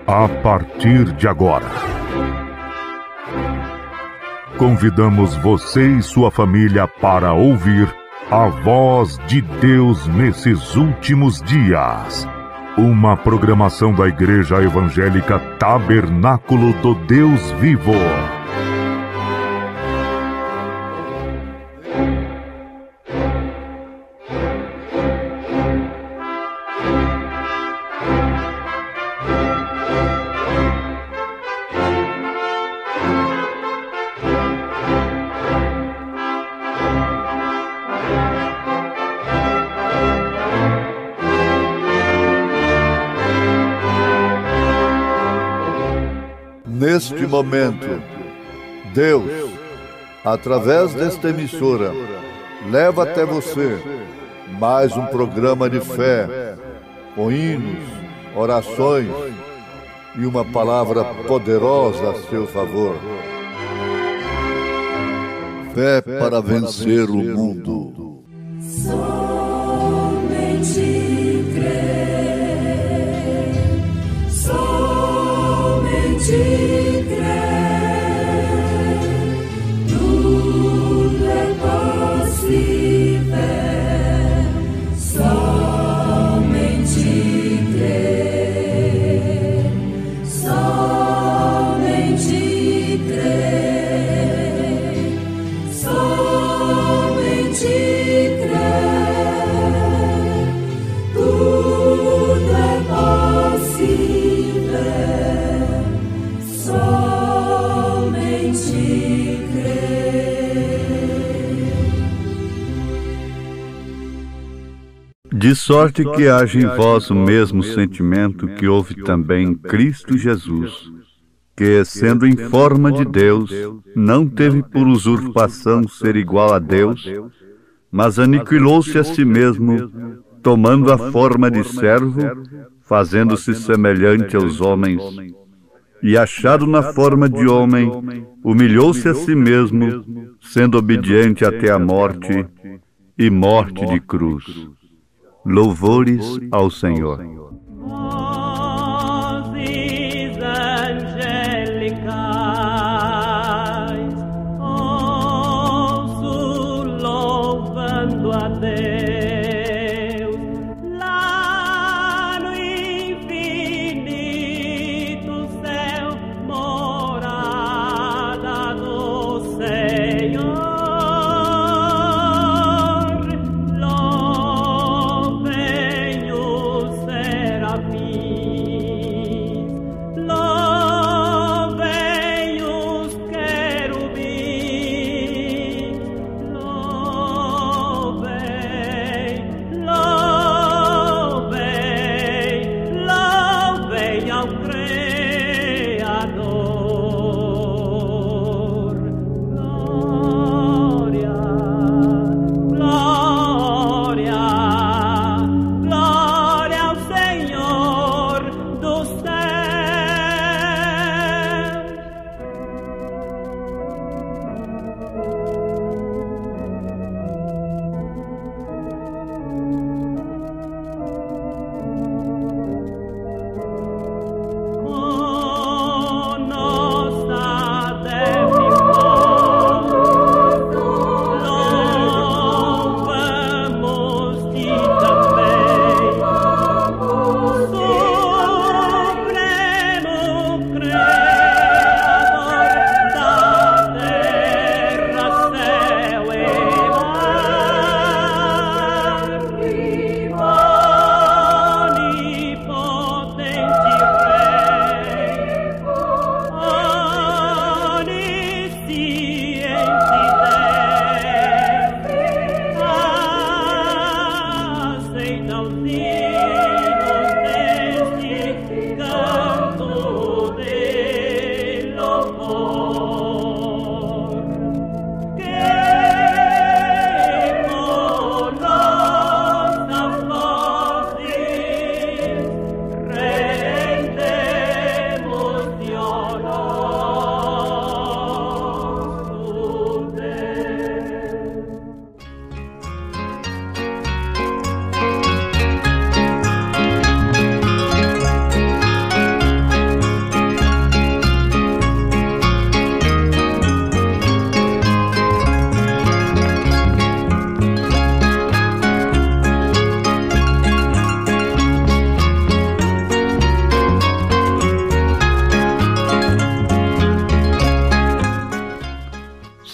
A partir de agora, convidamos você e sua família para ouvir a voz de Deus nesses últimos dias. Uma programação da Igreja Evangélica Tabernáculo do Deus Vivo. Neste momento, Deus, através desta emissora, leva até você mais um programa de fé, com hinos, orações e uma palavra poderosa a seu favor. Fé para vencer o mundo. Somente crer, somente tudo é possível, somente crer, somente crer, somente crer, tudo é possível, somente De sorte que haja em vós o mesmo sentimento que houve também em Cristo Jesus, que, sendo em forma de Deus, não teve por usurpação ser igual a Deus, mas aniquilou-se a si mesmo, tomando a forma de servo, fazendo-se semelhante aos homens, e achado na forma de homem, humilhou-se a si mesmo, sendo obediente até a morte, e morte de cruz. Louvores ao Senhor. Vozes angelicais, ouço louvando a Deus, lá no infinito céu, morada do Senhor. Louvem o Senhor.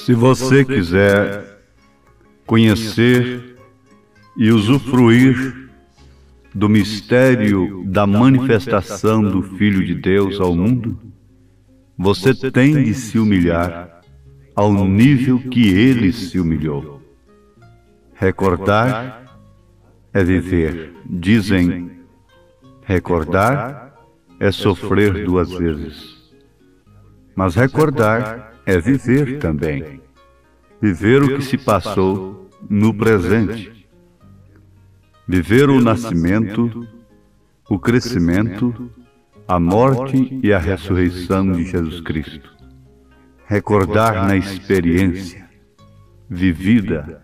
Se você quiser conhecer e usufruir do mistério da manifestação do Filho de Deus ao mundo, você tem de se humilhar ao nível que Ele se humilhou. Recordar é viver. Dizem, recordar é sofrer 2 vezes. Mas recordar é viver também. Viver o que se passou no presente. Viver o nascimento, o crescimento, a morte e a ressurreição de Jesus Cristo. Recordar na experiência vivida,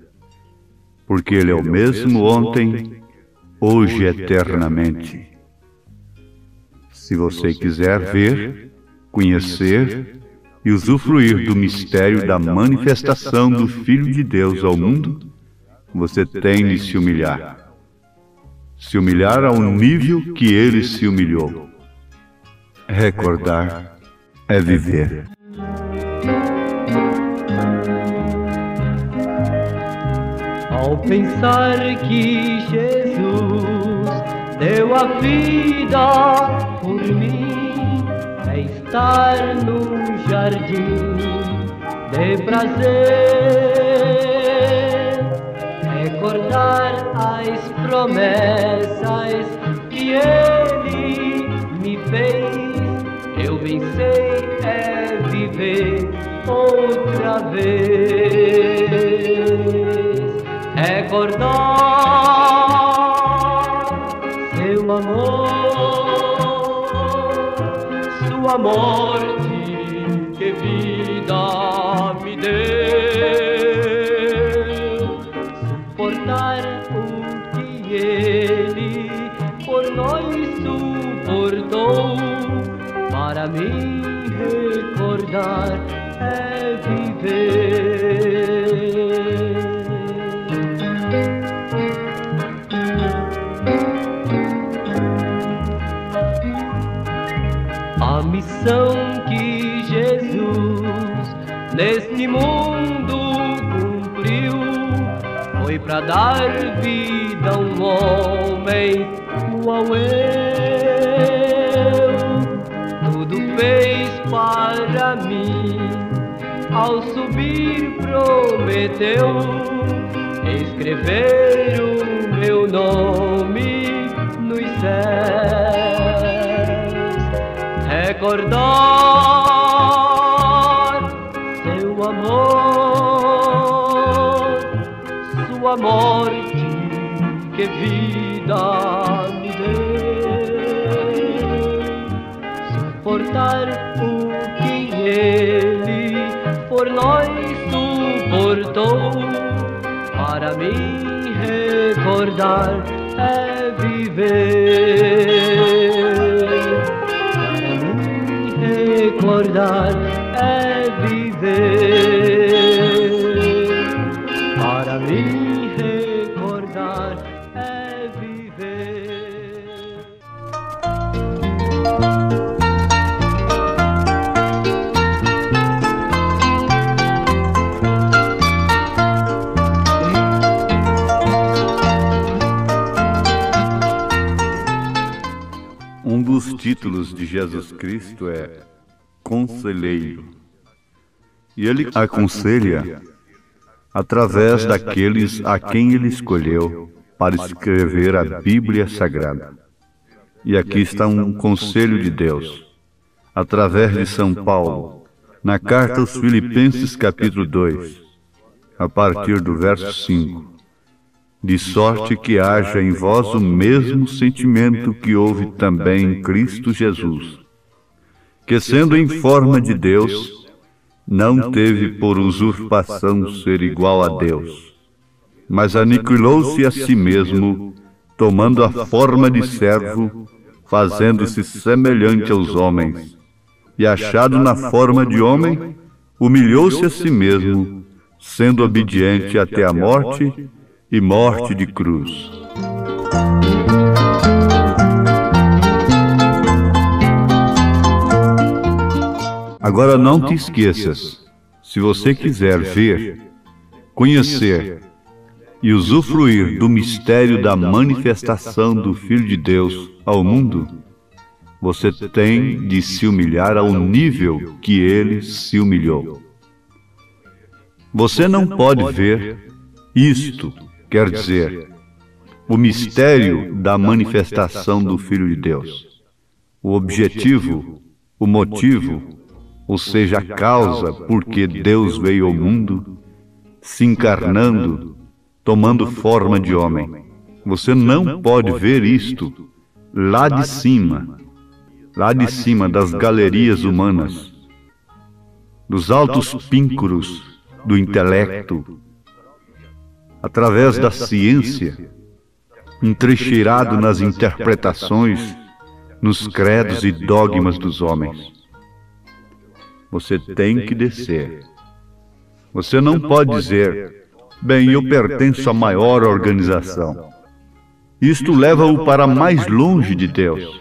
porque Ele é o mesmo ontem, hoje e eternamente. Se você quiser ver, conhecer e usufruir do mistério da manifestação do Filho de Deus ao mundo, você tem de se humilhar. Se humilhar ao nível que Ele se humilhou. Recordar é viver. Ao pensar que Jesus deu a vida por mim, é estar num jardim de prazer. Recordar as promessas que Ele me fez, eu bem sei é viver outra vez. Recordar seu amor, sua morte, que vida me deu. Suportar o que Ele por nós suportou, para mim recordar é viver. A missão que Jesus neste mundo cumpriu foi para dar vida a um homem igual eu. Tudo fez para mim, ao subir prometeu escrever o meu nome nos céus. Recordar seu amor, sua morte, que vida me deu. Suportar o que Ele por nós suportou, para mim recordar é viver. Recordar é viver. Para mim recordar é viver. Um dos títulos de Jesus Cristo é Conselheiro. E Ele aconselha através daqueles a quem Ele escolheu para escrever a Bíblia Sagrada. E aqui está um conselho de Deus, através de São Paulo, na carta aos Filipenses capítulo 2, a partir do verso 5. De sorte que haja em vós o mesmo sentimento que houve também em Cristo Jesus, que sendo em forma de Deus, não teve por usurpação ser igual a Deus, mas aniquilou-se a si mesmo, tomando a forma de servo, fazendo-se semelhante aos homens, e achado na forma de homem, humilhou-se a si mesmo, sendo obediente até a morte e morte de cruz. Agora não te esqueças, Se você quiser ver, conhecer e usufruir do mistério da manifestação do Filho de Deus ao mundo, você tem de se humilhar ao nível que ele se humilhou. Você não pode ver isto, quer dizer, o mistério da manifestação do Filho de Deus. O objetivo, o motivo, ou seja, a causa por que Deus veio ao mundo, se encarnando, tomando forma de homem. Você não pode ver isto lá de cima das galerias humanas, dos altos píncaros do intelecto, através da ciência, entrincheirado nas interpretações, nos credos e dogmas dos homens. Você tem que descer. Você não pode dizer, bem, eu pertenço à maior organização. Isto leva-o para mais longe de Deus.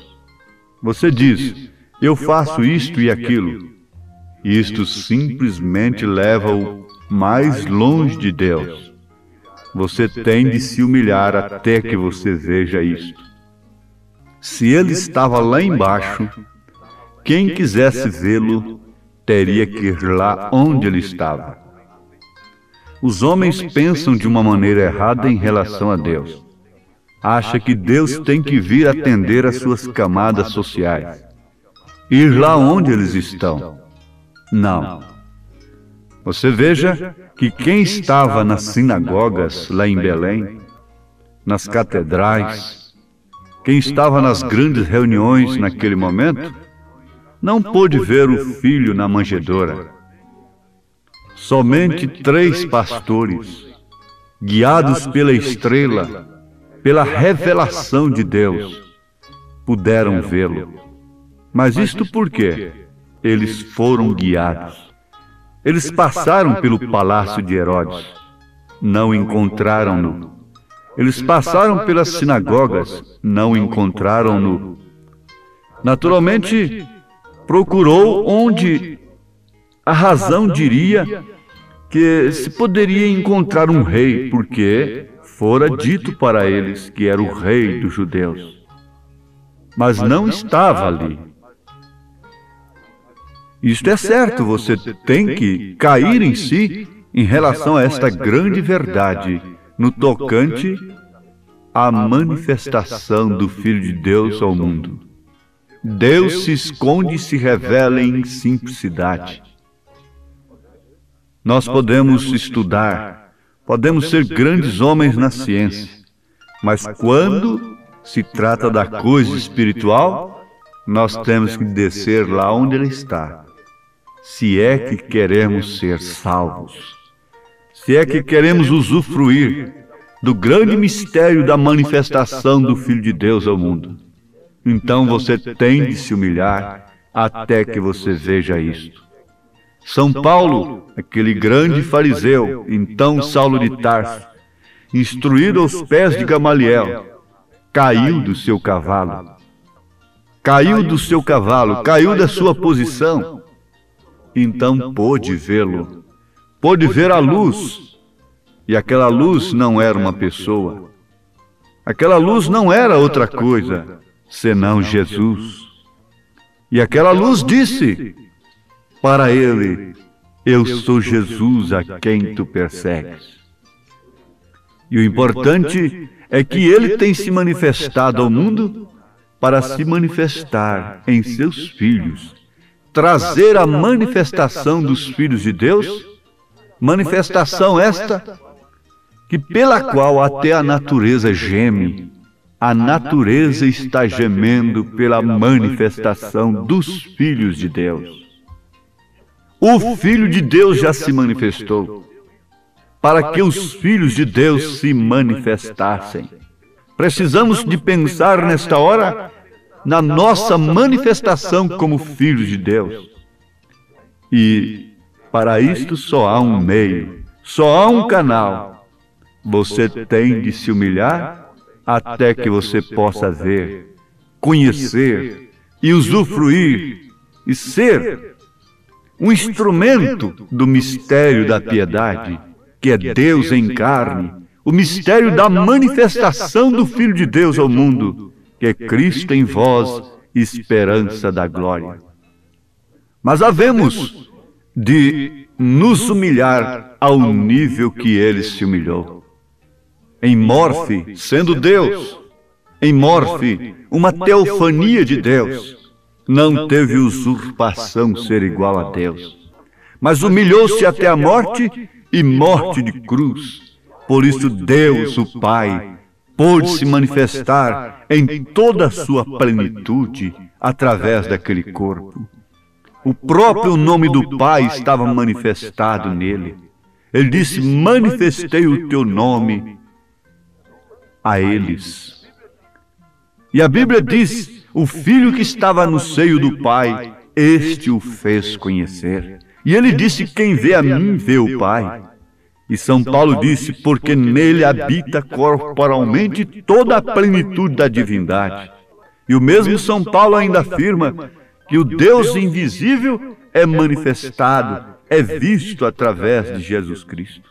Você diz, eu faço isto e aquilo. Isto simplesmente leva-o mais longe de Deus. Você tem de se humilhar até que você veja isto. Se ele estava lá embaixo, quem quisesse vê-lo teria que ir lá onde ele estava. Os homens pensam de uma maneira errada em relação a Deus. Acha que Deus tem que vir atender às suas camadas sociais, ir lá onde eles estão. Não. Você veja que quem estava nas sinagogas lá em Belém, nas catedrais, quem estava nas grandes reuniões naquele momento, não pôde ver o filho na manjedoura. Somente 3 pastores, guiados pela estrela, pela revelação de Deus, puderam vê-lo. Mas isto por quê? Eles foram guiados. Eles passaram pelo palácio de Herodes, não encontraram-no. Eles passaram pelas sinagogas, não encontraram-no. Naturalmente, procurou onde a razão diria que se poderia encontrar um rei, porque fora dito para eles que era o rei dos judeus. Mas não estava ali. Isto é certo, você tem que cair em si em relação a esta grande verdade no tocante à manifestação do Filho de Deus ao mundo. Deus se esconde e se revela em simplicidade. Nós podemos estudar, podemos ser grandes homens na ciência, mas quando se trata da coisa espiritual, nós temos que descer lá onde Ele está. Se é que queremos ser salvos, se é que queremos usufruir do grande mistério da manifestação do Filho de Deus ao mundo, então você tem de se humilhar até que você veja isto. São Paulo, aquele grande fariseu, então Saulo de Tarso, instruído aos pés de Gamaliel, caiu do seu cavalo. Caiu do seu cavalo, caiu da sua posição. Então pôde vê-lo, pôde ver a luz. E aquela luz não era uma pessoa. Aquela luz não era outra coisa, senão Jesus. E aquela luz disse para ele, eu sou Jesus a quem tu persegues. E o importante é que ele tem se manifestado ao mundo para se manifestar em seus filhos, trazer a manifestação dos filhos de Deus, manifestação esta que pela qual até a natureza geme. A natureza está gemendo pela manifestação dos filhos de Deus. O Filho de Deus já se manifestou, para que os filhos de Deus se manifestassem. Precisamos de pensar nesta hora na nossa manifestação como filhos de Deus. E para isto só há um meio, só há um canal. Você tem de se humilhar até que você possa ver, conhecer e usufruir e ser um instrumento do mistério da piedade, que é Deus em carne, o mistério da manifestação do Filho de Deus ao mundo, que é Cristo em vós, esperança da glória. Mas havemos de nos humilhar ao nível que ele se humilhou. Em morfe, sendo Deus, em morfe, uma teofania de Deus, não teve usurpação ser igual a Deus, mas humilhou-se até a morte e morte de cruz. Por isso Deus, o Pai, pôde se manifestar em toda a sua plenitude através daquele corpo. O próprio nome do Pai estava manifestado nele. Ele disse: manifestei o teu nome a eles. E a Bíblia diz: o Filho que estava no seio do Pai, este o fez conhecer. E ele disse: quem vê a mim, vê o Pai. E São Paulo disse: porque nele habita corporalmente toda a plenitude da divindade. E o mesmo São Paulo ainda afirma que o Deus invisível é manifestado, é visto através de Jesus Cristo.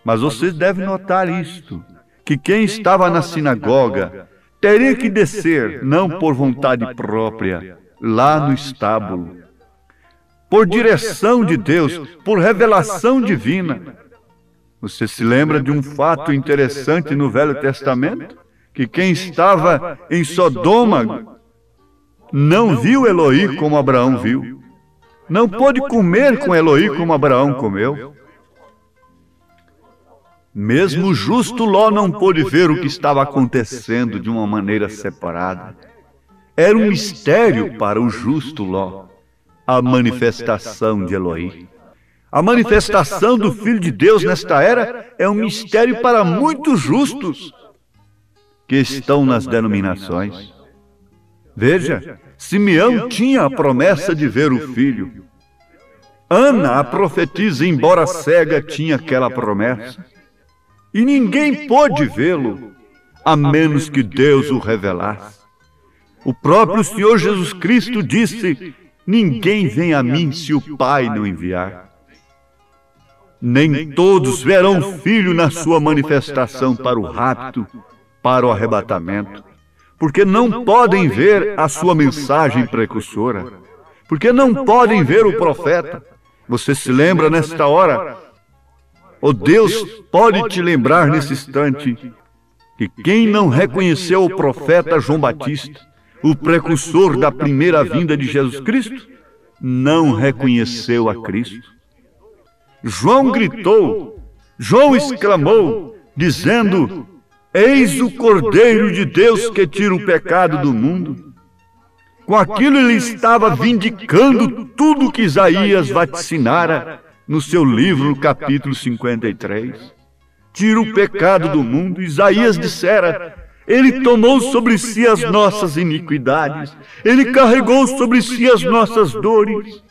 Mas vocês devem notar isto, que quem estava na sinagoga teria que descer, não por vontade própria, lá no estábulo, por direção de Deus, por revelação divina. Você se lembra de um fato interessante no Velho Testamento? Que quem estava em Sodoma não viu Eloí como Abraão viu. Não pôde comer com Eloí como Abraão comeu. Mesmo o justo Ló não pôde ver o que estava acontecendo de uma maneira separada. Era um mistério para o justo Ló, a manifestação de Eloí. A manifestação do Filho de Deus nesta era é um mistério para muitos justos que estão nas denominações. Veja, Simeão tinha a promessa de ver o Filho. Ana, a profetisa, embora cega, tinha aquela promessa. E ninguém pôde vê-lo, a menos que Deus o revelasse. O próprio Senhor Jesus Cristo disse: ninguém vem a mim se o Pai não enviar. Nem todos verão o Filho na sua manifestação para o rapto, para o arrebatamento, porque não podem ver a sua mensagem precursora, porque não podem ver o profeta. Você se lembra nesta hora? Oh, Deus pode te lembrar nesse instante que quem não reconheceu o profeta João Batista, o precursor da primeira vinda de Jesus Cristo, não reconheceu a Cristo. João gritou, João exclamou, dizendo: eis o Cordeiro de Deus que tira o pecado do mundo. Com aquilo ele estava vindicando tudo que Isaías vaticinara no seu livro, capítulo 53. Tira o pecado do mundo. Isaías dissera: ele tomou sobre si as nossas iniquidades, ele carregou sobre si as nossas dores.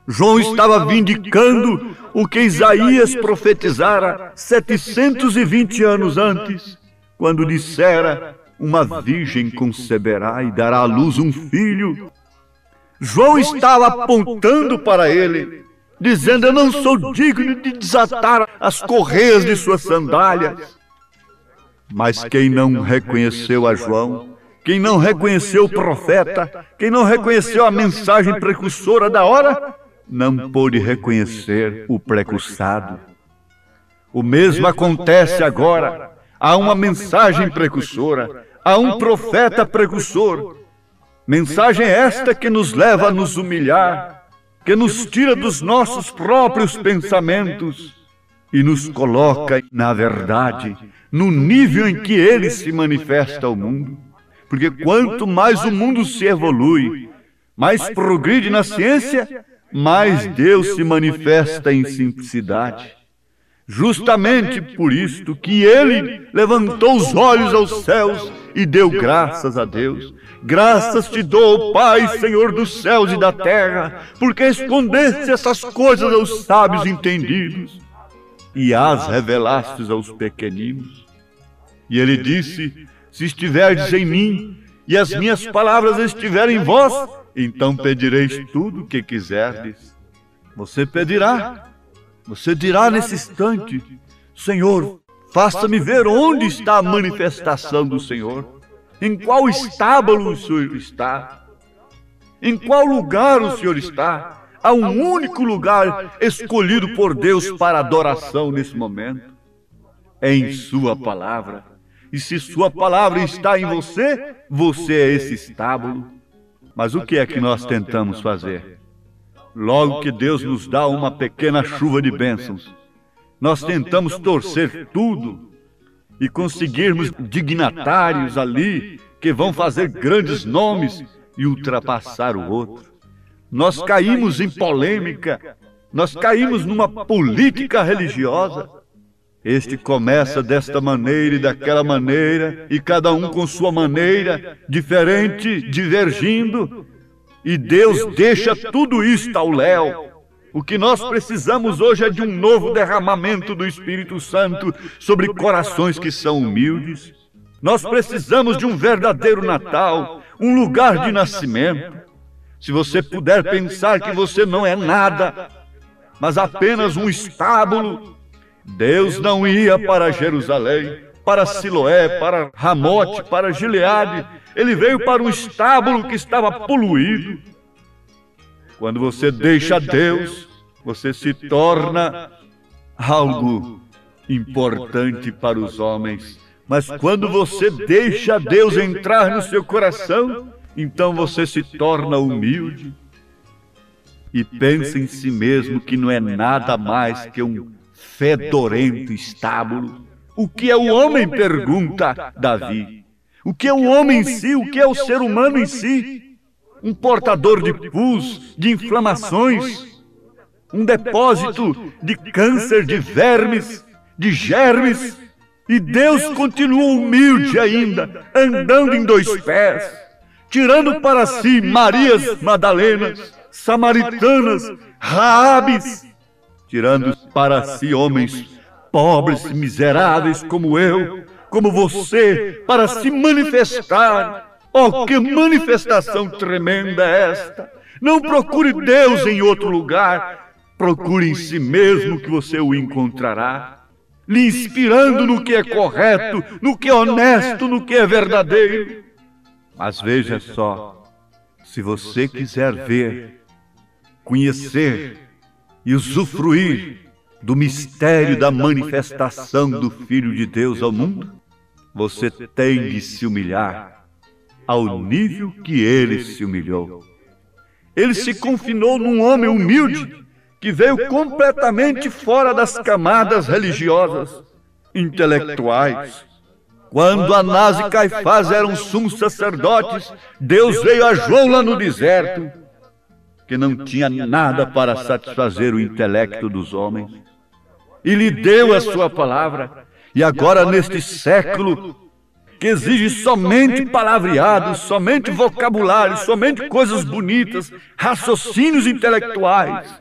João estava vindicando o que Isaías profetizara 720 anos antes, quando dissera: uma virgem conceberá e dará à luz um filho. João estava apontando para ele, dizendo: eu não sou digno de desatar as correias de suas sandálias. Mas quem não reconheceu a João, quem não reconheceu o profeta, quem não reconheceu a mensagem precursora da hora, não pôde reconhecer o precursado. O mesmo acontece agora. Há uma mensagem precursora, há um profeta precursor. Mensagem esta que nos leva a nos humilhar, que nos tira dos nossos próprios pensamentos e nos coloca, na verdade, no nível em que ele se manifesta ao mundo. Porque quanto mais o mundo se evolui, mais progride na ciência, mais Deus se manifesta em simplicidade. Justamente por isto que ele levantou os olhos aos céus e deu graças a Deus. Graças te dou, Pai, Senhor dos céus e da terra, porque escondeste essas coisas aos sábios entendidos e as revelastes aos pequeninos. E ele disse: se estiverdes em mim e as minhas palavras estiverem em vós, então pedireis tudo o que quiserdes. Você pedirá, você dirá nesse instante: Senhor, faça-me ver onde está a manifestação do Senhor. Em qual estábulo o Senhor está? Em qual lugar o Senhor está? Há um único lugar escolhido por Deus para adoração nesse momento. É em sua palavra. E se sua palavra está em você, você é esse estábulo. Mas o que é que nós tentamos fazer? Logo que Deus nos dá uma pequena chuva de bênçãos, nós tentamos torcer tudo e conseguirmos dignatários ali que vão fazer grandes nomes e ultrapassar o outro. Nós caímos em polêmica, nós caímos numa política religiosa. Este começa desta maneira e daquela maneira, e cada um com sua maneira, diferente, divergindo, e Deus deixa tudo isto ao léu. O que nós precisamos hoje é de um novo derramamento do Espírito Santo sobre corações que são humildes. Nós precisamos de um verdadeiro Natal, um lugar de nascimento. Se você puder pensar que você não é nada, mas apenas um estábulo, Deus não ia para Jerusalém, para Siloé, para Ramote, para Gileade. Ele veio para um estábulo que estava poluído. Quando você deixa Deus, você se torna algo importante para os homens. Mas quando você deixa Deus entrar no seu coração, então você se torna humilde e pensa em si mesmo que não é nada mais que um fedorento estábulo. O que é o homem? Pergunta Davi. O que é o homem em si? O que é o ser humano em si? Um portador de pus, de inflamações, um depósito de câncer, de vermes, de germes. E Deus continua humilde ainda, andando em dois pés, tirando para si Marias Madalenas, Samaritanas, Raabes, tirando para si homens pobres e miseráveis como eu, como você, para se manifestar. Oh, que manifestação tremenda é esta! Não procure Deus em outro lugar, procure em si mesmo que você o encontrará, lhe inspirando no que é correto, no que é honesto, no que é verdadeiro. Mas veja só, se você quiser ver, conhecer e usufruir do mistério da manifestação do Filho de Deus ao mundo, você tem de se humilhar ao nível que ele se humilhou. Ele se confinou num homem humilde que veio completamente fora das camadas religiosas, intelectuais. Quando Anás e Caifás eram sumos sacerdotes, Deus veio a João lá no deserto, que não tinha nada para satisfazer o intelecto dos homens, e lhe deu a sua palavra. E agora, neste século, que exige somente palavreados, somente vocabulário, somente coisas bonitas, raciocínios intelectuais,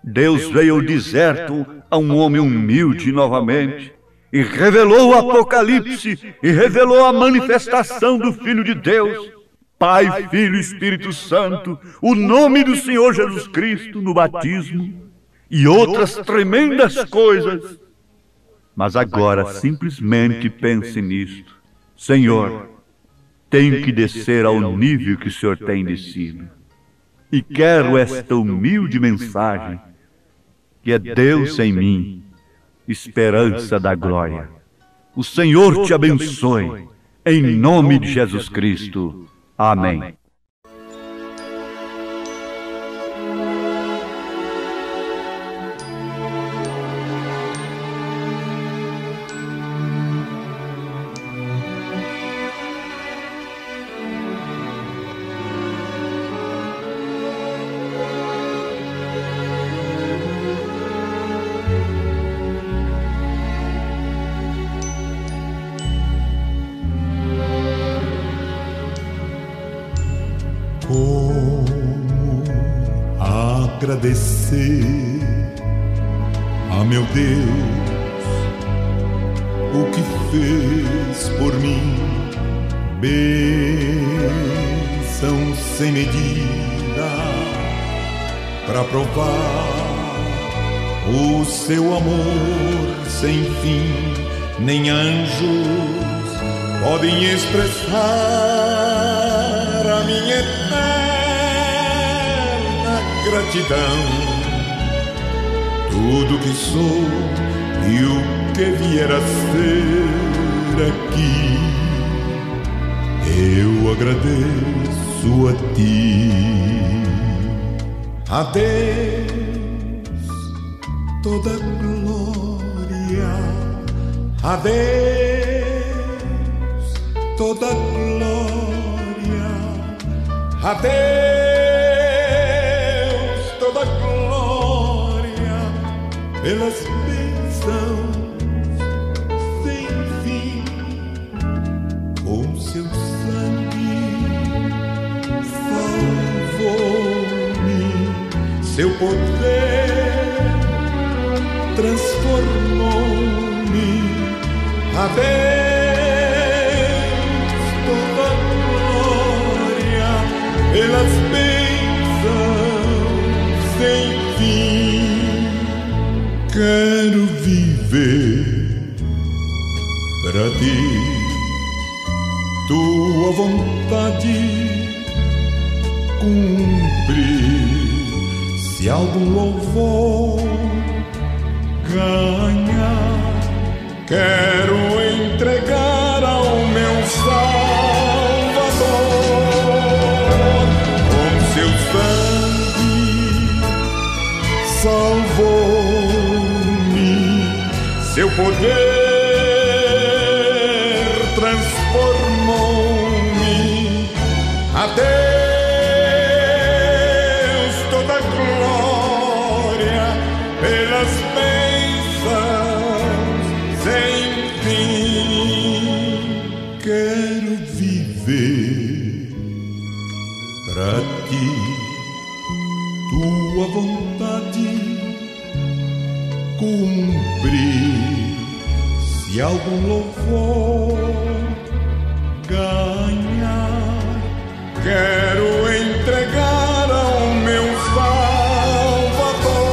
Deus veio ao deserto a um homem humilde novamente, e revelou o Apocalipse, e revelou a manifestação do Filho de Deus, Pai, Filho e Espírito Santo, o nome do Senhor Jesus Cristo no batismo, e outras tremendas coisas. Mas agora simplesmente pense nisto: Senhor, tenho que descer ao nível que o Senhor tem descido, e quero esta humilde mensagem, que é Deus em mim, esperança da glória. O Senhor te abençoe, em nome de Jesus Cristo. Amém. Agradecer a meu Deus o que fez por mim, bênção sem medida para provar o seu amor sem fim. Nem anjos podem expressar a minha eterna gratidão. Tudo que sou e o que vier a ser aqui, eu agradeço a ti. A Deus toda glória, a Deus toda glória, a Deus toda glória, pelas bênçãos sem fim, com seu sangue salvou-me, seu poder transformou-me. A Deus toda glória, pelas bênçãos sem fim. Quero viver para ti, tua vontade cumprir. Se algum louvor ganhar, quero entregar ao meu Salvador. Com seu sangue salvou-me, seu poder transformou-me. A Deus toda glória, pelas bênçãos sem fim. Quero viver pra ti, tua vontade cumprir. Se algum louvor ganhar, quero entregar ao meu Salvador.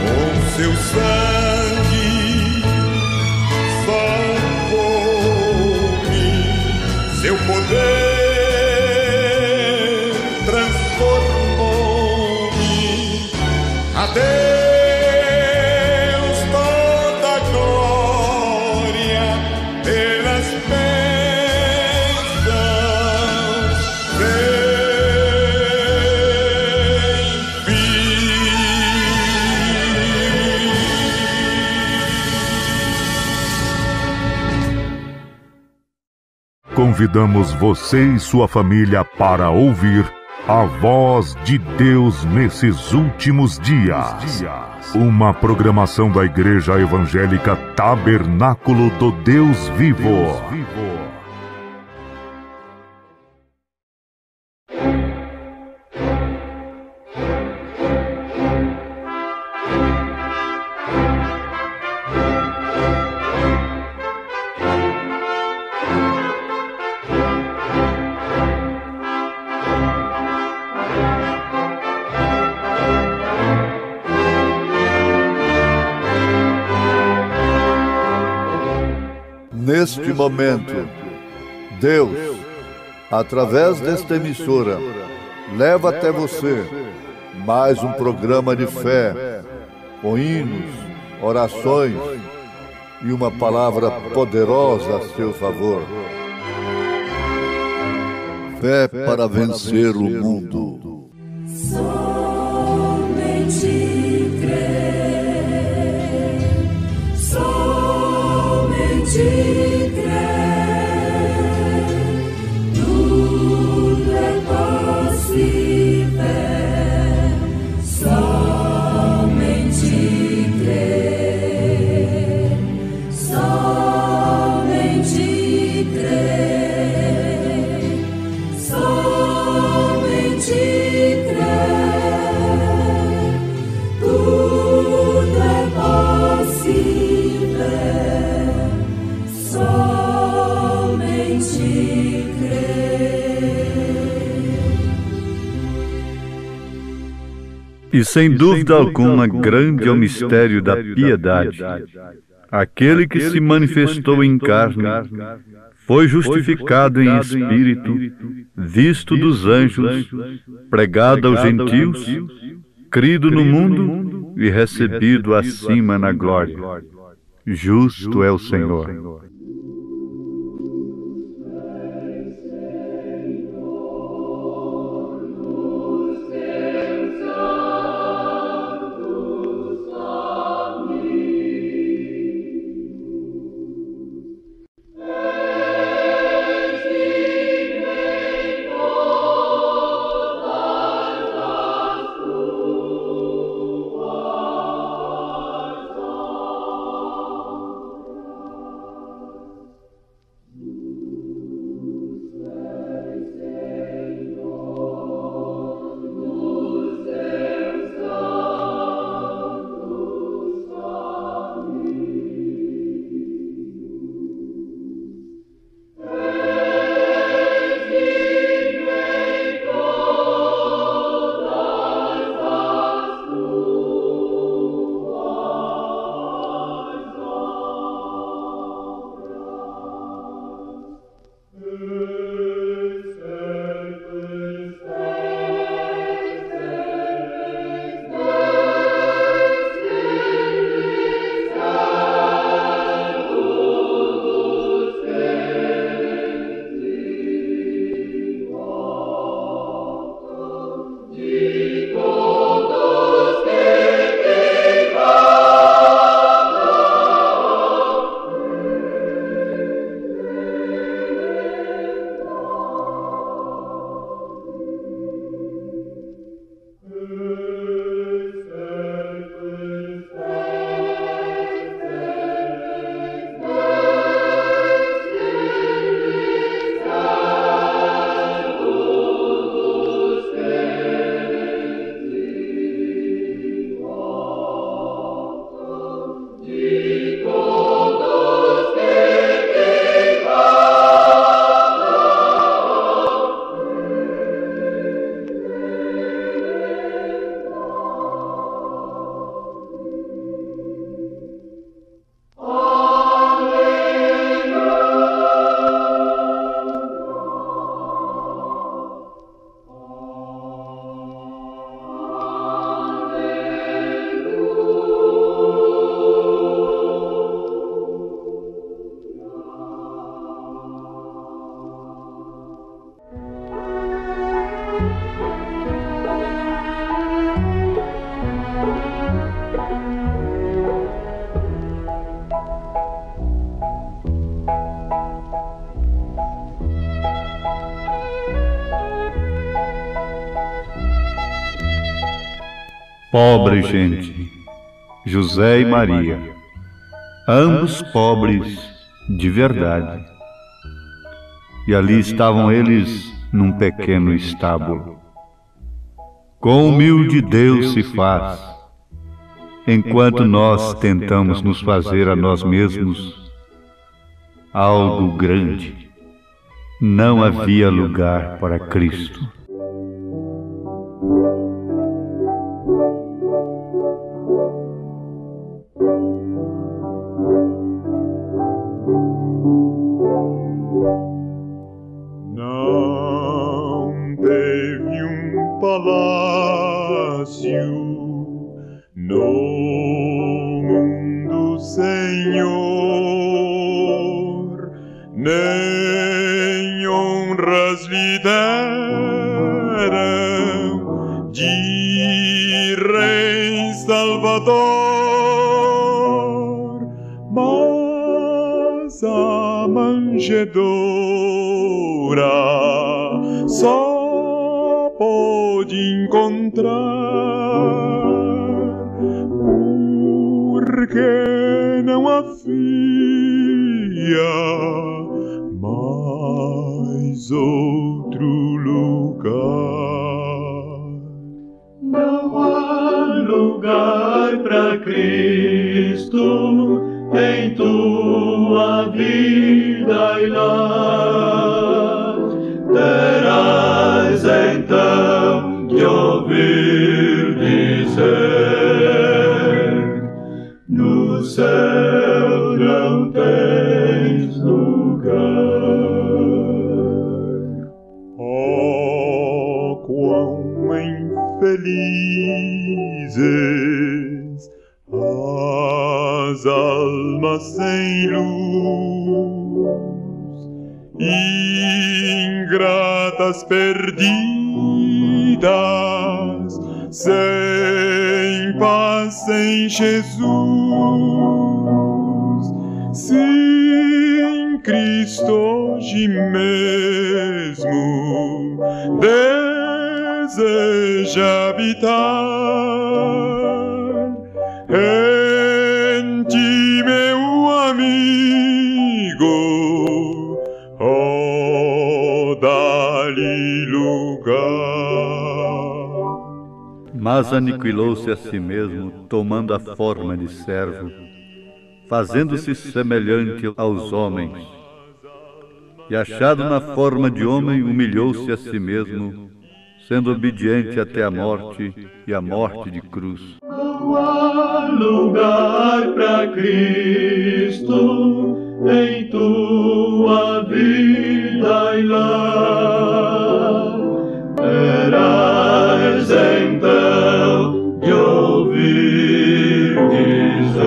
Com seu sangue salvou-me, seu poder transformou-me. A Deus toda glória, pelas bênçãos sem fim. Convidamos você e sua família para ouvir a voz de Deus nesses últimos dias. Uma programação da Igreja Evangélica Tabernáculo do Deus Vivo. Neste momento, Deus, através desta emissora, leva até você mais um programa de fé, com hinos, orações e uma palavra poderosa a seu favor. Fé para vencer o mundo. Somente crer, somente crer, tudo é possível, somente crer, somente crer, somente crer. E sem dúvida alguma, grande é o mistério da piedade. Aquele que se manifestou em carne, foi justificado em espírito, visto dos anjos, pregado aos gentios, crido no mundo e recebido acima na glória. Justo é o Senhor. Pobre gente, José e Maria, ambos pobres de verdade. E ali estavam eles num pequeno estábulo. Quão humilde Deus se faz, enquanto nós tentamos nos fazer a nós mesmos algo grande. Não havia lugar para Cristo. Não teve um palácio no mundo, Senhor, nem honras lhe deram de Rei Salvador, mas a manjedoura só pôde encontrar, porque não havia mais outro lugar. Não há lugar para Cristo em tua vida e lar. Terás então de ouvir dizer: infelizes as almas sem luz, ingratas perdidas, sem paz, sem Jesus. Sim, Cristo hoje mesmo deseja habitar em ti, meu amigo, oh, dá-lhe lugar. Mas aniquilou-se a si mesmo, tomando a forma de servo, fazendo-se semelhante aos homens. E achado na forma de homem, humilhou-se a si mesmo, sendo obediente até a morte e a morte de cruz. Não há lugar para Cristo em tua vida e lar. Terás então de ouvir dizer: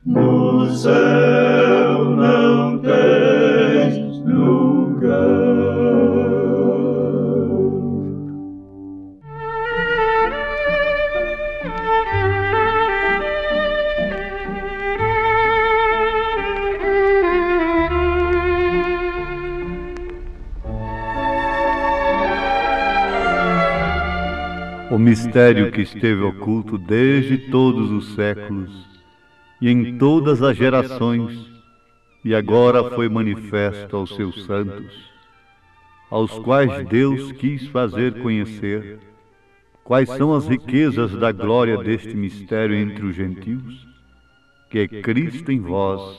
no céu não tens lugar. O mistério que esteve oculto desde todos os séculos e em todas as gerações, e agora foi manifesto aos seus santos, aos quais Deus quis fazer conhecer quais são as riquezas da glória deste mistério entre os gentios, que é Cristo em vós,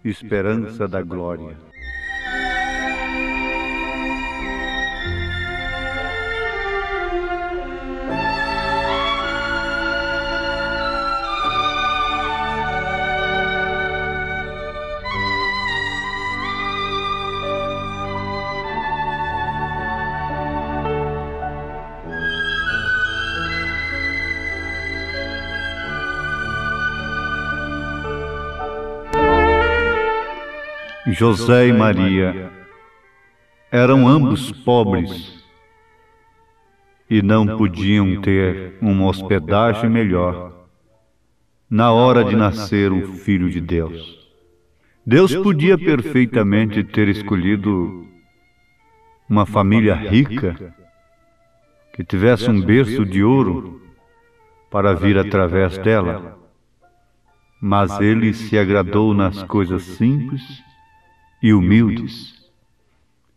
esperança da glória. José e Maria eram ambos pobres e não podiam ter uma hospedagem melhor na hora de nascer o Filho de Deus. Deus podia perfeitamente ter escolhido uma família rica que tivesse um berço de ouro para vir através dela, mas Ele se agradou nas coisas simples e humildes.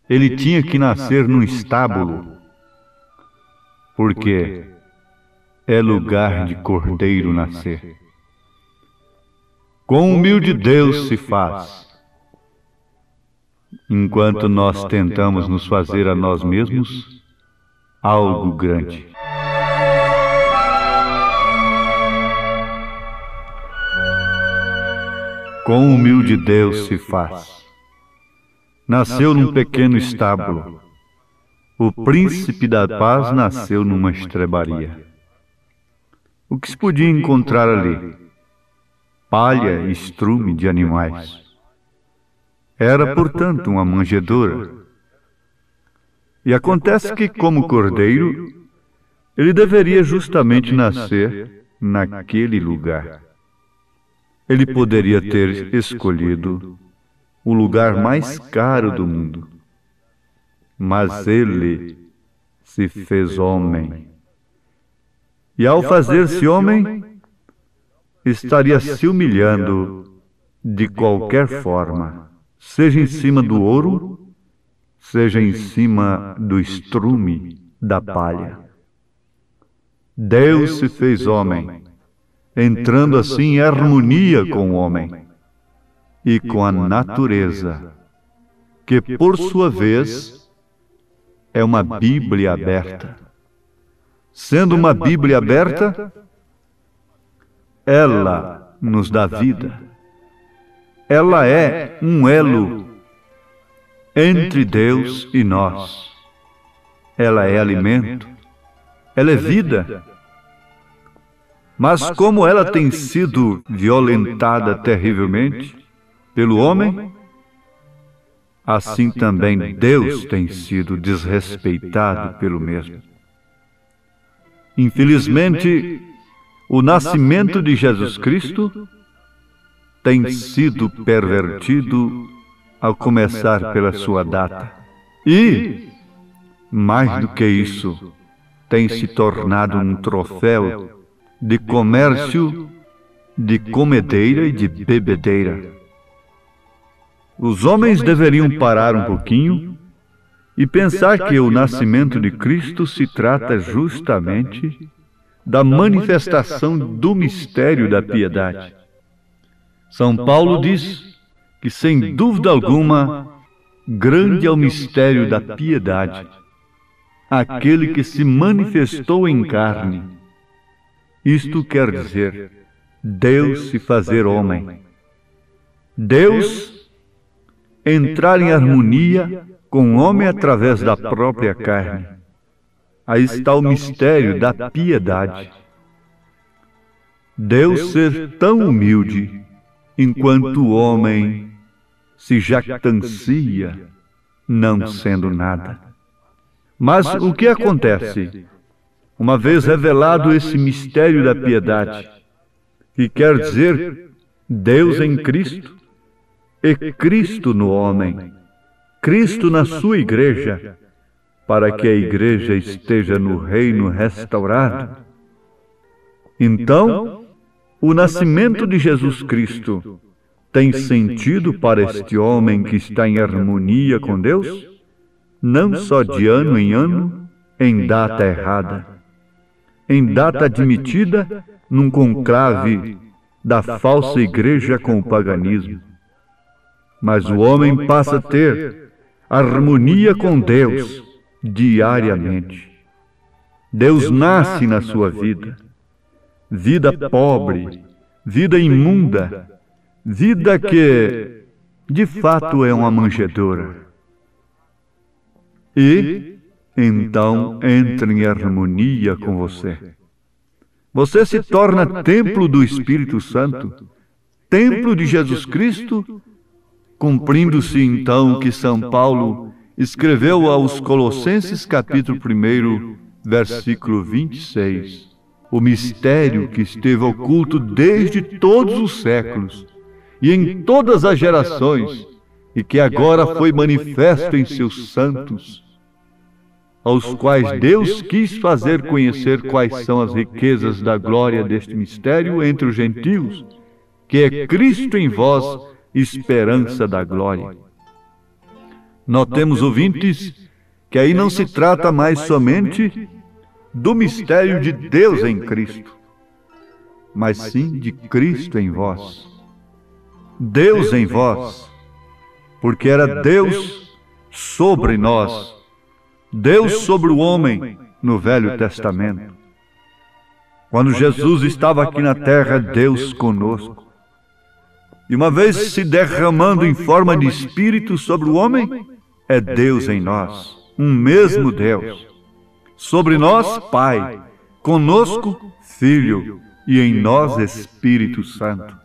Ele tinha que nascer num estábulo, porque é lugar de cordeiro nascer. Quão humilde Deus se faz, enquanto nós tentamos nos fazer a nós mesmos algo grande. Quão humilde Deus se faz. Nasceu num pequeno estábulo. O príncipe da paz nasceu numa estrebaria. O que se podia encontrar ali? Palha e estrume de animais. Era, portanto, uma manjedoura. E acontece que, como cordeiro, ele deveria justamente nascer naquele lugar. Ele poderia ter escolhido o lugar mais caro do mundo, mas ele se fez homem. E ao fazer-se homem, estaria se humilhando de qualquer forma, seja em cima do ouro, seja em cima do estrume da palha. Deus se fez homem, entrando assim em harmonia com o homem e com a natureza, que por sua vez é uma Bíblia aberta. Sendo uma Bíblia aberta, ela nos dá vida. Ela é um elo entre Deus e nós. ela é alimento, ela é vida. Mas como ela tem sido violentada terrivelmente pelo homem, assim também Deus tem sido desrespeitado pelo mesmo. Infelizmente, o nascimento de Jesus Cristo tem sido pervertido ao começar pela sua data. E, mais do que isso, tem se tornado um troféu de comércio, de comedeira e de bebedeira. Os homens deveriam parar um pouquinho e pensar que o nascimento de Cristo se trata justamente da manifestação do mistério da piedade. São Paulo diz que, sem dúvida alguma, grande é o mistério da piedade, aquele que se manifestou em carne. Isto quer dizer, Deus se fazer homem. Deus entrar em harmonia com o homem através da própria carne. Aí está o mistério da piedade. Deus ser tão humilde, enquanto o homem se jactancia, não sendo nada. Mas o que acontece? Uma vez revelado esse mistério da piedade, que quer dizer Deus em Cristo, e Cristo no homem, Cristo na sua igreja, para que a igreja esteja no reino restaurado. Então, o nascimento de Jesus Cristo tem sentido para este homem que está em harmonia com Deus, não só de ano em ano, em data errada, em data admitida num conclave da falsa igreja com o paganismo. Mas o homem passa a ter harmonia com Deus diariamente. Deus nasce na sua vida, vida pobre, vida imunda, vida que de fato é uma manjedoura. E então entra em harmonia com você. Você se torna templo do Espírito Santo, templo de Jesus Cristo, cumprindo-se então o que São Paulo escreveu aos Colossenses capítulo 1, versículo 26. O mistério que esteve oculto desde todos os séculos e em todas as gerações, e que agora foi manifesto em seus santos, aos quais Deus quis fazer conhecer quais são as riquezas da glória deste mistério entre os gentios, que é Cristo em vós, esperança da glória. Notemos, ouvintes, que aí não se trata mais somente do mistério de Deus em Cristo, mas sim de Cristo em vós. Deus em vós, porque era Deus sobre nós, Deus sobre o homem no Velho Testamento. Quando Jesus estava aqui na terra, Deus conosco. E uma vez se derramando em forma de Espírito sobre o homem, é Deus em nós, um mesmo Deus. Sobre nós, Pai, conosco, Filho, e em nós, Espírito Santo.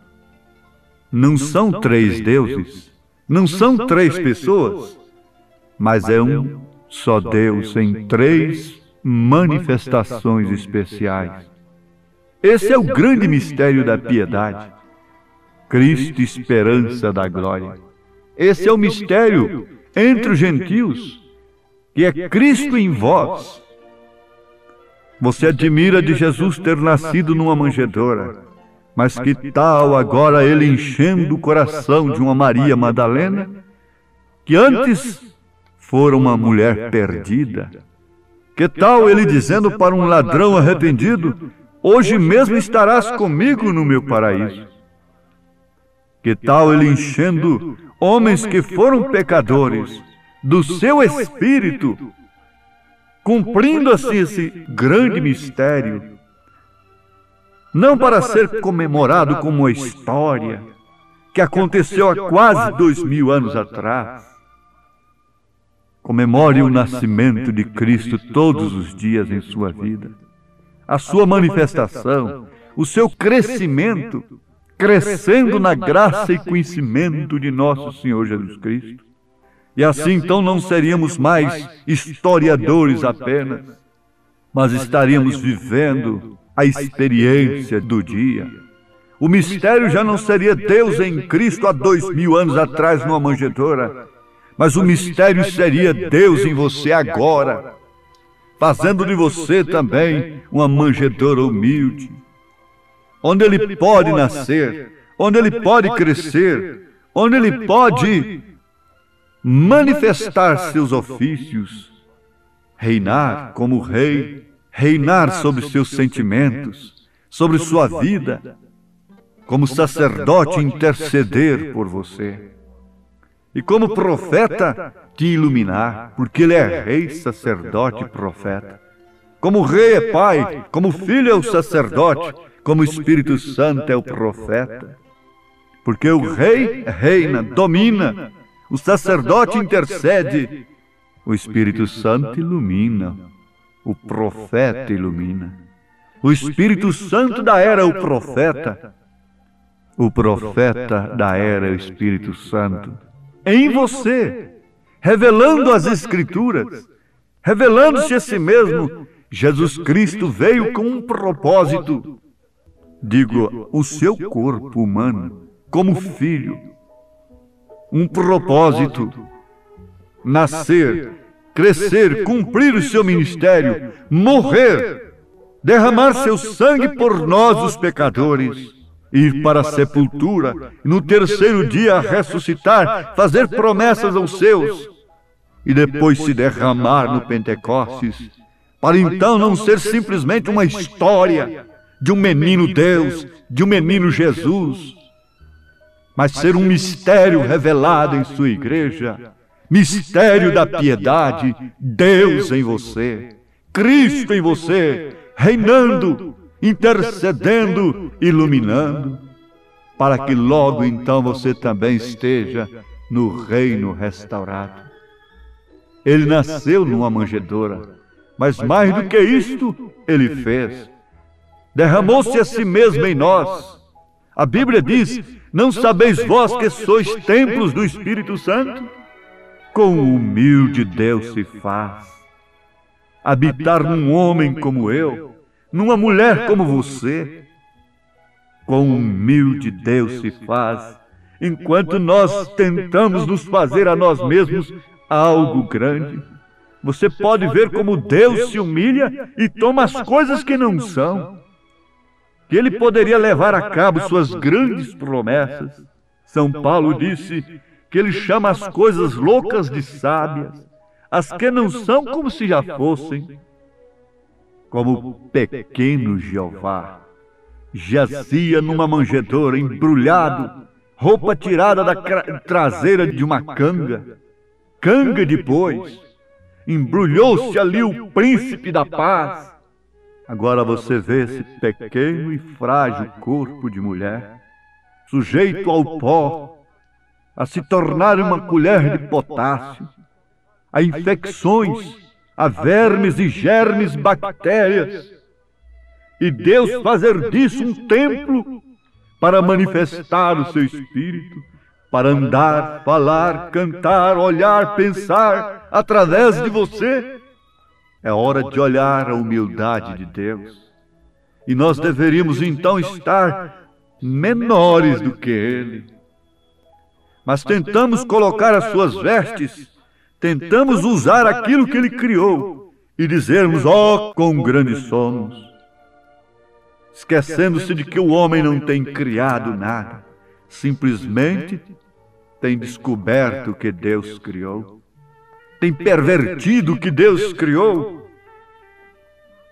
Não são três deuses, não são três pessoas, mas é um só Deus em três manifestações especiais. Esse é o grande mistério da piedade. Cristo, esperança da glória. Esse é o mistério entre os gentios, que é Cristo em vós. Você admira de Jesus ter nascido numa manjedoura, mas que tal agora ele enchendo o coração de uma Maria Madalena, que antes fora uma mulher perdida? Que tal ele dizendo para um ladrão arrependido: hoje mesmo estarás comigo no meu paraíso? Que tal ele enchendo homens que foram pecadores do seu espírito, cumprindo assim esse grande mistério, não para ser comemorado como uma história que aconteceu há quase 2000 anos atrás, Comemore o nascimento de Cristo todos os dias em sua vida, a sua manifestação, o seu crescimento, crescendo na graça e conhecimento de nosso Senhor Jesus Cristo. E assim então não seríamos mais historiadores apenas, mas estaríamos vivendo a experiência do dia. O mistério já não seria Deus em Cristo há 2000 anos atrás numa manjedoura, mas o mistério seria Deus em você agora, fazendo de você também uma manjedoura humilde, onde Ele pode nascer, onde Ele pode crescer, onde Ele pode manifestar seus ofícios, reinar como rei, reinar sobre seus sentimentos, sobre sua vida, como sacerdote interceder por você. E como profeta, te iluminar, porque Ele é rei, sacerdote e profeta. Como rei é pai, como filho é o sacerdote, como o Espírito Santo é o profeta. Porque o rei reina, domina, o sacerdote intercede, o Espírito Santo ilumina, o profeta ilumina. O Espírito Santo da era é o profeta da era é o Espírito Santo. Em você, revelando as Escrituras, revelando-se a si mesmo, Jesus Cristo veio com um propósito. Digo, o seu corpo humano, como filho, um propósito: nascer, crescer, cumprir o seu ministério, morrer, derramar seu sangue por nós, os pecadores, ir para a sepultura, e no terceiro dia ressuscitar, fazer promessas aos seus, e depois se derramar no Pentecostes, para então não ser simplesmente uma história de um menino Deus, de um menino Jesus, mas ser um mistério revelado em sua igreja, mistério da piedade, Deus em você, Cristo em você, reinando, intercedendo, iluminando, para que logo então você também esteja no reino restaurado. Ele nasceu numa manjedoura, mas mais do que isto, Ele fez. Derramou-se a si mesmo em nós. A Bíblia diz: não sabeis vós que sois templos do Espírito Santo? Quão humilde Deus se faz. Habitar num homem como eu, numa mulher como você. Quão humilde Deus se faz, enquanto nós tentamos nos fazer a nós mesmos algo grande. Você pode ver como Deus se humilha e toma as coisas que não são, que Ele poderia levar a cabo suas grandes promessas. São Paulo disse que Ele chama as coisas loucas de sábias, as que não são como se já fossem. Como pequeno Jeová jazia numa manjedoura, embrulhado, roupa tirada da traseira de uma canga de bois. Embrulhou-se ali o príncipe da paz. Agora você vê esse pequeno e frágil corpo de mulher, sujeito ao pó, a se tornar uma colher de potássio, a infecções, a vermes e germes, bactérias, e Deus fazer disso um templo para manifestar o seu Espírito, para andar, falar, cantar, olhar, pensar através de você. É hora de olhar a humildade de Deus, e nós deveríamos então estar menores do que Ele, mas tentamos colocar as suas vestes, tentamos usar aquilo que Ele criou e dizermos: ó, quão grandes somos, esquecendo-se de que o homem não tem criado nada, simplesmente tem descoberto o que Deus criou, tem pervertido o que Deus criou.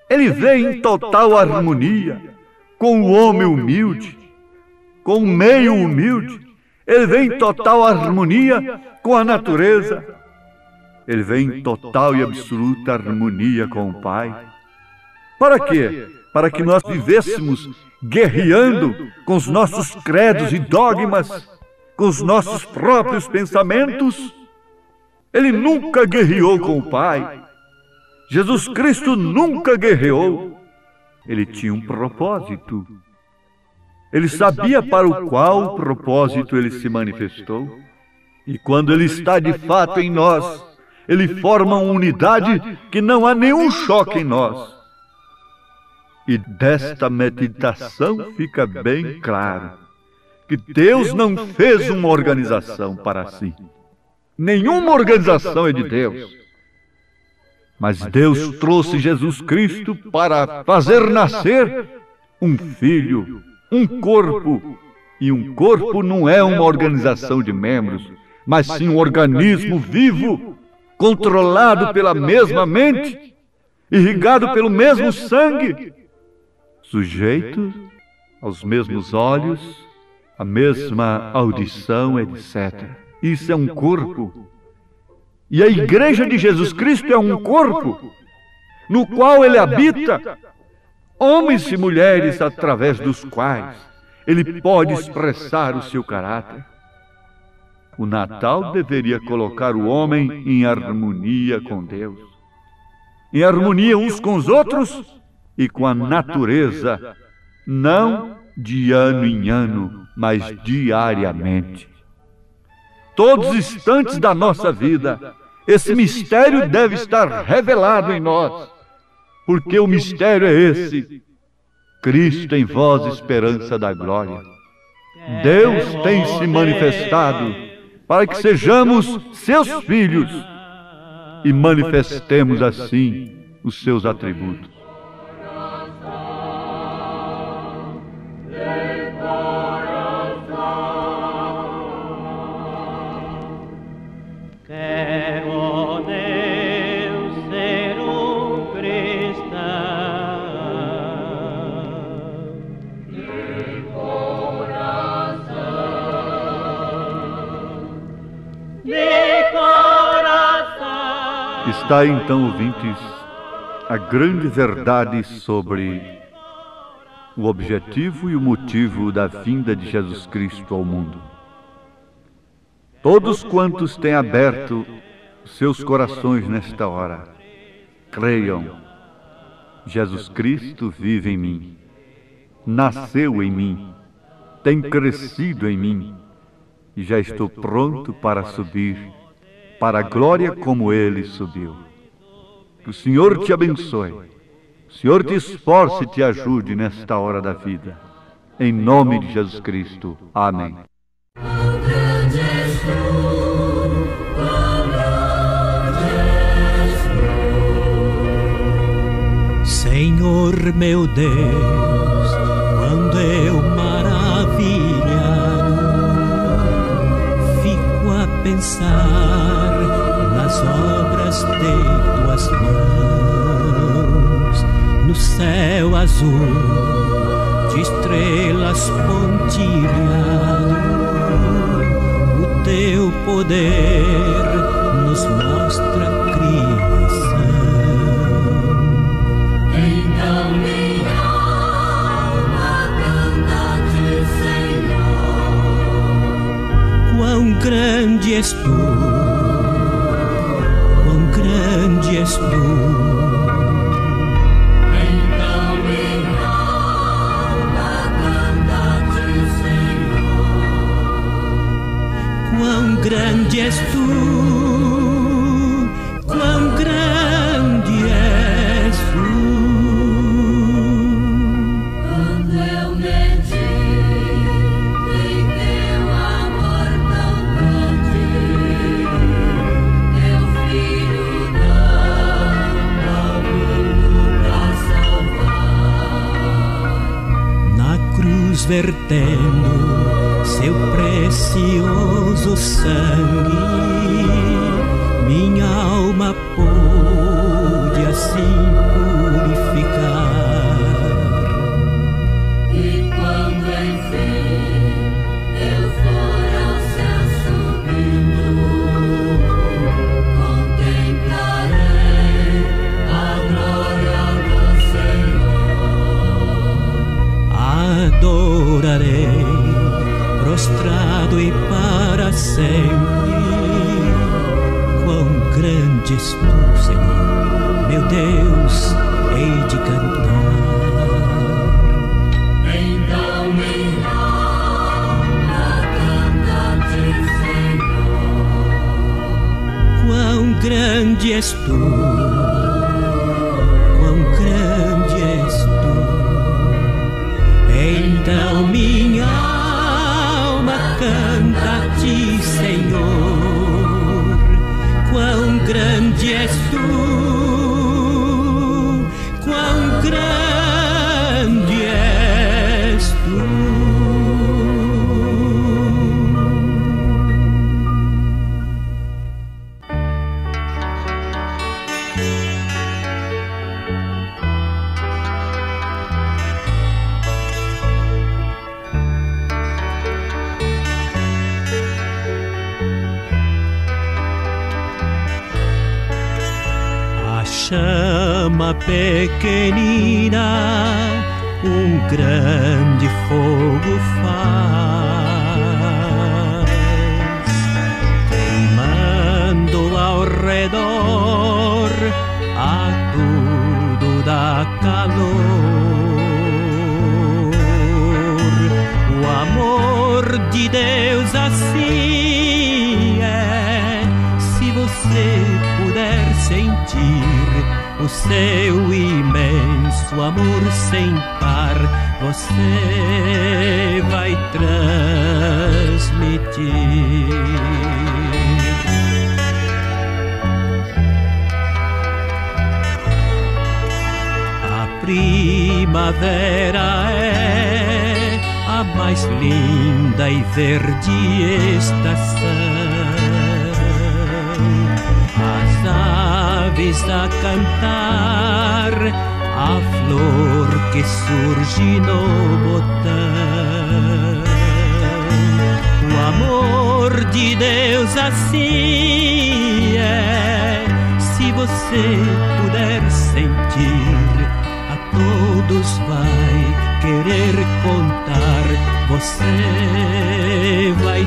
Ele vem em total harmonia com o homem humilde, com o meio humilde. Ele vem em total harmonia com a natureza. Ele vem em total e absoluta harmonia com o Pai. Para quê? Para que nós vivêssemos guerreando com os nossos credos e dogmas, com os nossos próprios pensamentos, Ele nunca guerreou com o Pai. Jesus Cristo nunca guerreou. Ele tinha um propósito. Ele sabia para o qual propósito ele se manifestou. E quando ele está de fato em nós, ele forma uma unidade que não há nenhum choque em nós. E desta meditação fica bem claro que Deus não fez uma organização para si. Nenhuma organização é de Deus. Mas Deus trouxe Jesus Cristo para fazer nascer um filho, um corpo. E um corpo não é uma organização de membros, mas sim um organismo vivo, controlado pela mesma mente, irrigado pelo mesmo sangue, sujeito aos mesmos olhos, a mesma audição, etc. Isso é um corpo. E a Igreja de Jesus Cristo é um corpo no qual ele habita, homens e mulheres através dos quais ele pode expressar o seu caráter. O Natal deveria colocar o homem em harmonia com Deus, em harmonia uns com os outros e com a natureza, não de ano em ano, mas diariamente. Todos os instantes da nossa vida, esse mistério deve estar revelado em nós, porque o mistério é esse: Cristo em vós, esperança da glória. Deus tem se manifestado para que sejamos seus filhos e manifestemos assim os seus atributos. Quero, Deus, ser um cristão de coração, de coração. Está então, ouvintes, a grande verdade sobre o objetivo e o motivo da vinda de Jesus Cristo ao mundo. Todos quantos têm aberto seus corações nesta hora, creiam: Jesus Cristo vive em mim, nasceu em mim, tem crescido em mim, e já estou pronto para subir para a glória como Ele subiu. Que o Senhor te abençoe, o Senhor te esforce e te ajude nesta hora da vida. Em nome de Jesus Cristo. Amém. Senhor meu Deus, quando eu maravilhado fico a pensar nas obras de tuas mãos, no céu azul de estrelas pontilhado, o teu poder nos mostra a criação. Então minha alma canta-te, Senhor. Quão grande és tu, quão grande és tu. Então minha alma canta-te, Senhor. Quão grande és tu, quão grande és tu. Quando eu medito em teu amor tão grande, teu filho dando ao mundo pra salvar. Na cruz vertendo seu precioso sangue, minha alma pôde assim purificar. E quando enfim eu for ao céu subindo, contemplarei a glória do Senhor. Adorarei prostrado e para sempre. Quão és tu, Senhor, meu Deus, hei de cantar. Então minha alma canta-te, Senhor. Quão grande és tu, quão grande és tu. Então minha alma canta-te, Senhor. Quão grande és tu, quão grande és tu. Chama pequenina, grande fogo faz, queimando ao redor, a tudo dá calor. O amor de Deus assim é, se você puder sentir o seu imenso amor sem par, você vai transmitir. A primavera é a mais linda e verde estação. Aves a cantar, a flor que surge no botão. O amor de Deus assim é, se você puder sentir, a todos vai querer contar, você vai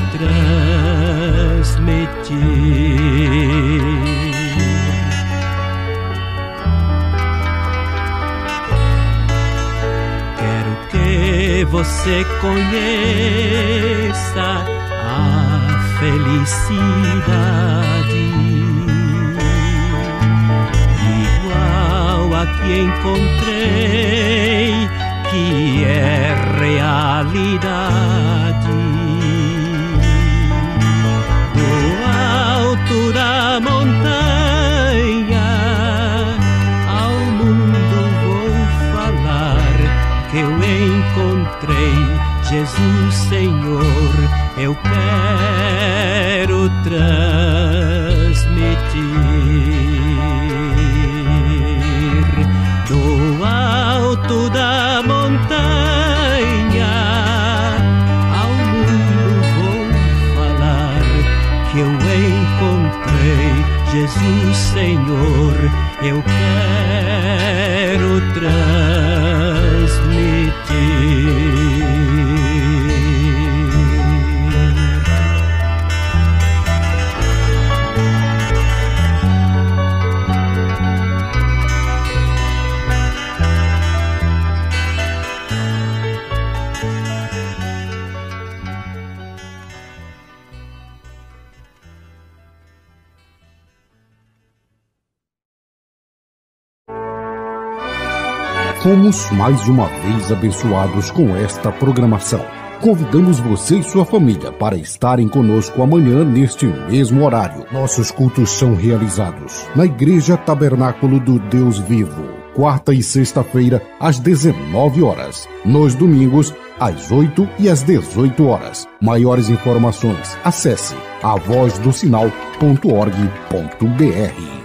transmitir. Você conheça a felicidade igual a que encontrei, que é realidade. Do alto da montanha ao mundo vou falar que eu encontrei Jesus, Senhor, eu quero transmitir. Do alto da montanha ao mundo vou falar que eu encontrei Jesus, Senhor, eu quero transmitir. Fomos mais uma vez abençoados com esta programação. Convidamos você e sua família para estarem conosco amanhã neste mesmo horário. Nossos cultos são realizados na Igreja Tabernáculo do Deus Vivo, quarta e sexta-feira às 19 horas. Nos domingos, às 8 e às 18 horas. Maiores informações, acesse avozdosinal.org.br.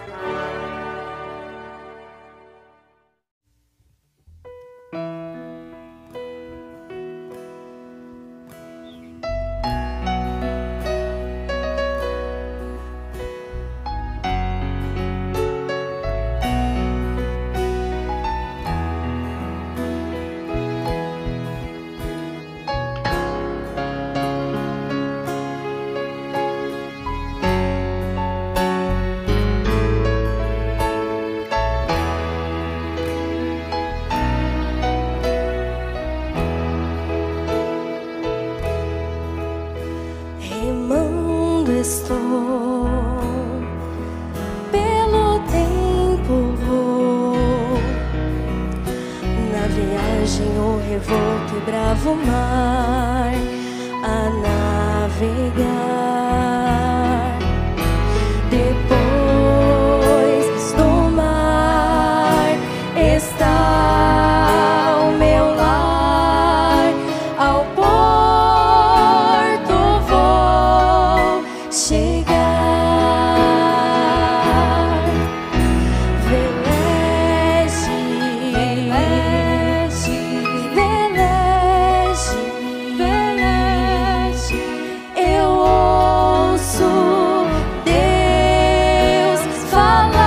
levou que bravo mar a navegar. Depois do mar está o meu lar, ao porto vou chegar. Veleje, veleje, veleje, veleje, eu ouço Deus falar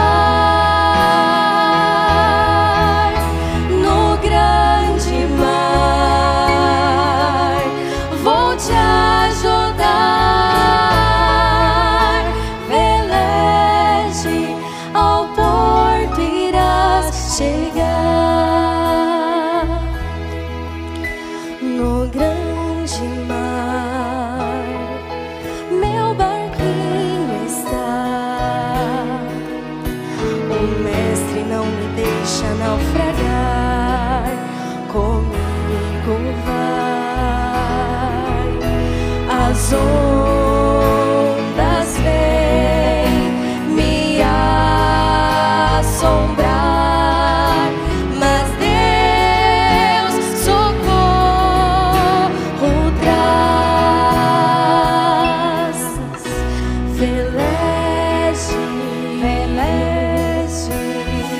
no grande mar. Vou te ajudar. Veleje, ao porto irás chegar. No grande mar, meu barquinho está. O mestre não me deixa naufragar. Comigo vai. As ondas vêm me assombrar, mas Deus socorro traz. Veleje, veleje,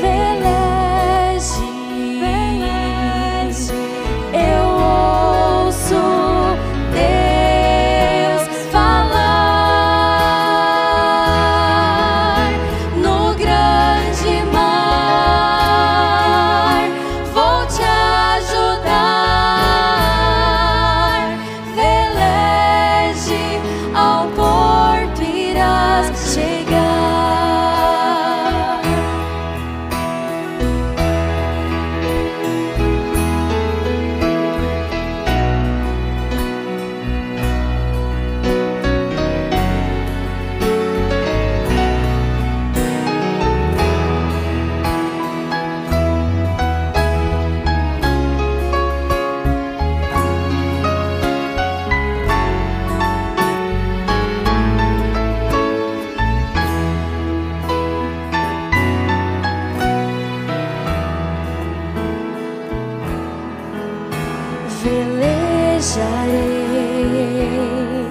veleje, veleje, eu ouço Deus falar no grande mar. Vou te ajudar. Veleje, ao porto irás chegar. Velejarei,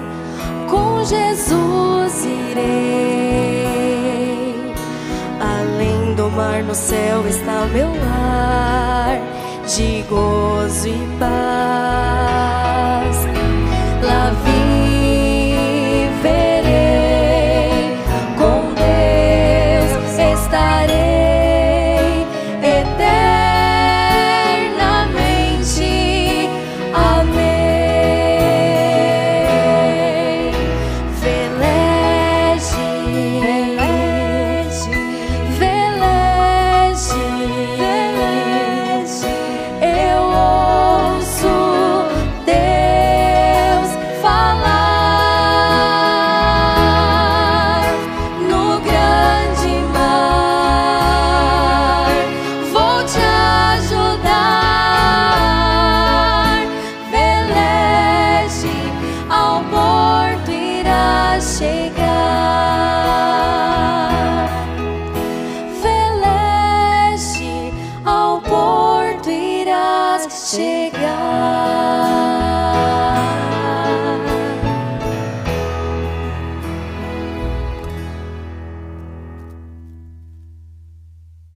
com Jesus irei. Além do mar, no céu está meu lar de gozo e paz. Lá viverei, com Deus estarei eternamente. Amém. Veleje, veleje, veleje, veleje, eu ouço Deus falar no grande mar. Vou te ajudar. Veleje, ao porto irás chegar. Veleje, ao porto irás chegar.